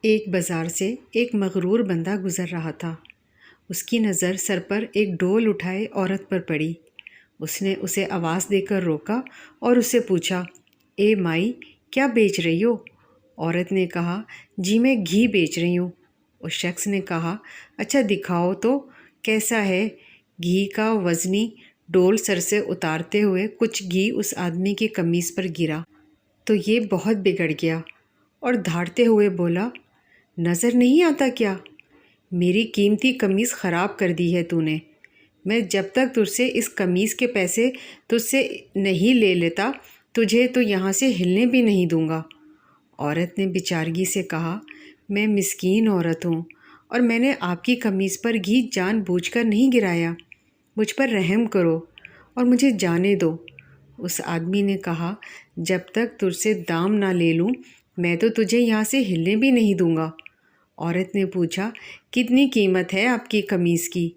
ایک بازار سے ایک مغرور بندہ گزر رہا تھا۔ اس کی نظر سر پر ایک ڈول اٹھائے عورت پر پڑی۔ اس نے اسے آواز دے کر روکا اور اسے پوچھا، اے مائی، کیا بیچ رہی ہو؟ عورت نے کہا، جی میں گھی بیچ رہی ہوں۔ اس شخص نے کہا، اچھا دکھاؤ تو کیسا ہے؟ گھی کا وزنی ڈول سر سے اتارتے ہوئے کچھ گھی اس آدمی کی قمیص پر گرا تو یہ بہت بگڑ گیا اور دھاڑتے ہوئے بولا، نظر نہیں آتا کیا؟ میری قیمتی قمیص خراب کر دی ہے تو نے۔ میں جب تک تجھ سے اس قمیص کے پیسے تجھ سے نہیں لے لیتا تجھے تو یہاں سے ہلنے بھی نہیں دوں گا۔ عورت نے بیچارگی سے کہا، میں مسکین عورت ہوں اور میں نے آپ کی قمیص پر گھی جان بوجھ کر نہیں گرایا۔ مجھ پر رحم کرو اور مجھے جانے دو۔ اس آدمی نے کہا، جب تک تجھ سے دام نہ لے لوں میں تو تجھے یہاں سے ہلنے بھی نہیں دوں گا۔ عورت نے پوچھا، کتنی قیمت ہے آپ کی قمیص کی؟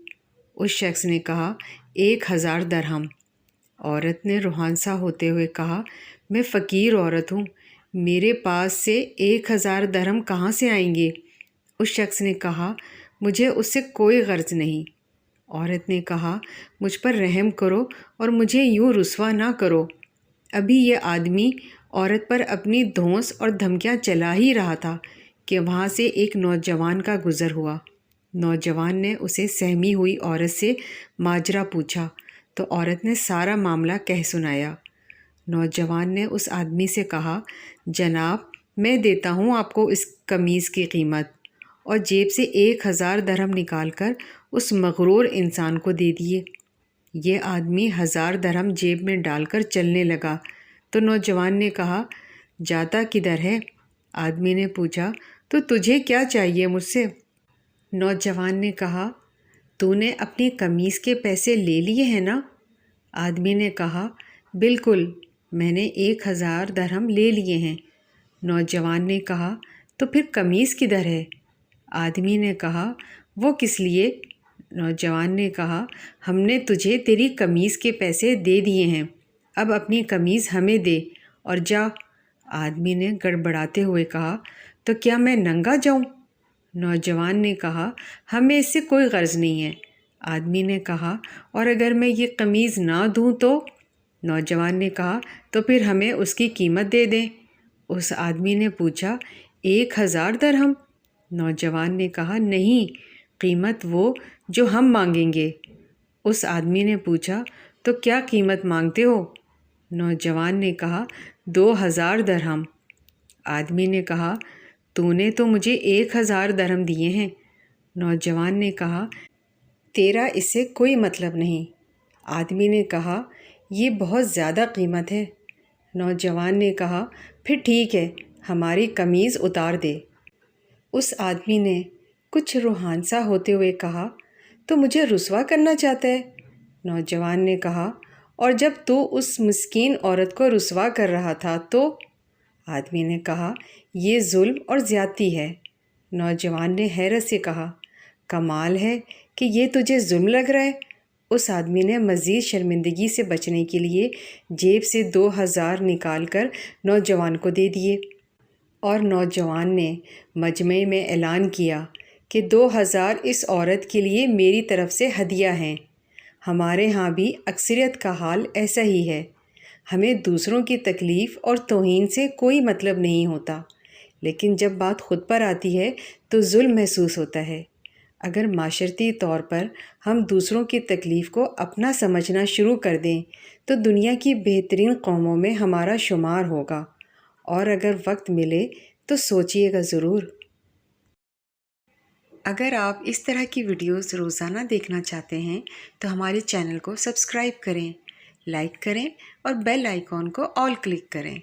اس شخص نے کہا، 1000 درہم۔ عورت نے روحانسا ہوتے ہوئے کہا، میں فقیر عورت ہوں، میرے پاس سے 1000 درہم کہاں سے آئیں گے؟ اس شخص نے کہا، مجھے اس سے کوئی غرض نہیں۔ عورت نے کہا، مجھ پر رحم کرو اور مجھے یوں رسوا نہ کرو۔ ابھی یہ آدمی عورت پر اپنی دھونس اور دھمکیاں چلا ہی رہا تھا کہ وہاں سے ایک نوجوان کا گزر ہوا۔ نوجوان نے اسے سہمی ہوئی عورت سے ماجرا پوچھا تو عورت نے سارا معاملہ کہہ سنایا۔ نوجوان نے اس آدمی سے کہا، جناب میں دیتا ہوں آپ کو اس قمیص کی قیمت، اور جیب سے 1000 درہم نکال کر اس مغرور انسان کو دے دیے۔ یہ آدمی 1000 درہم جیب میں ڈال کر چلنے لگا تو نوجوان نے کہا، جاتا کدھر ہے؟ آدمی نے پوچھا، تو تجھے کیا چاہیے مجھ سے؟ نوجوان نے کہا، تو نے اپنی قمیص کے پیسے لے لیے ہیں نا؟ آدمی نے کہا، بالکل، میں نے 1000 درہم لے لیے ہیں۔ نوجوان نے کہا، تو پھر قمیص کدھر ہے؟ آدمی نے کہا، وہ کس لیے؟ نوجوان نے کہا، ہم نے تجھے تیری قمیص کے پیسے دے دیے ہیں، اب اپنی قمیص ہمیں دے اور جا۔ آدمی نے گڑبڑاتے ہوئے کہا، تو کیا میں ننگا جاؤں؟ نوجوان نے کہا، ہمیں اس سے کوئی غرض نہیں ہے۔ آدمی نے کہا، اور اگر میں یہ قمیض نہ دوں تو؟ نوجوان نے کہا، تو پھر ہمیں اس کی قیمت دے دیں۔ اس آدمی نے پوچھا، 1000 درہم؟ نوجوان نے کہا، نہیں، قیمت وہ جو ہم مانگیں گے۔ اس آدمی نے پوچھا، تو کیا قیمت مانگتے ہو؟ نوجوان نے کہا، 2000 درہم۔ آدمی نے کہا، تو نے تو مجھے 1000 درہم دیے ہیں۔ نوجوان نے کہا، تیرا اس سے کوئی مطلب نہیں۔ آدمی نے کہا، یہ بہت زیادہ قیمت ہے۔ نوجوان نے کہا، پھر ٹھیک ہے، ہماری قمیض اتار دے۔ اس آدمی نے کچھ روحانسا ہوتے ہوئے کہا، تو مجھے رسوا کرنا چاہتا ہے؟ نوجوان نے کہا، اور جب تو اس مسکین عورت کو رسوا کر رہا تھا تو؟ آدمی نے کہا، یہ ظلم اور زیادتی ہے۔ نوجوان نے حیرت سے کہا، کمال ہے کہ یہ تجھے ظلم لگ رہا ہے۔ اس آدمی نے مزید شرمندگی سے بچنے کے لیے جیب سے 2000 نکال کر نوجوان کو دے دیے، اور نوجوان نے مجمع میں اعلان کیا کہ 2000 اس عورت کے لیے میری طرف سے ہدیہ ہیں۔ ہمارے ہاں بھی اکثریت کا حال ایسا ہی ہے، ہمیں دوسروں کی تکلیف اور توہین سے کوئی مطلب نہیں ہوتا، لیکن جب بات خود پر آتی ہے تو ظلم محسوس ہوتا ہے۔ اگر معاشرتی طور پر ہم دوسروں کی تکلیف کو اپنا سمجھنا شروع کر دیں تو دنیا کی بہترین قوموں میں ہمارا شمار ہوگا، اور اگر وقت ملے تو سوچئے گا ضرور۔ اگر آپ اس طرح کی ویڈیوز روزانہ دیکھنا چاہتے ہیں تو ہمارے چینل کو سبسکرائب کریں، لائک کریں اور بیل آئیکن کو آل کلک کریں۔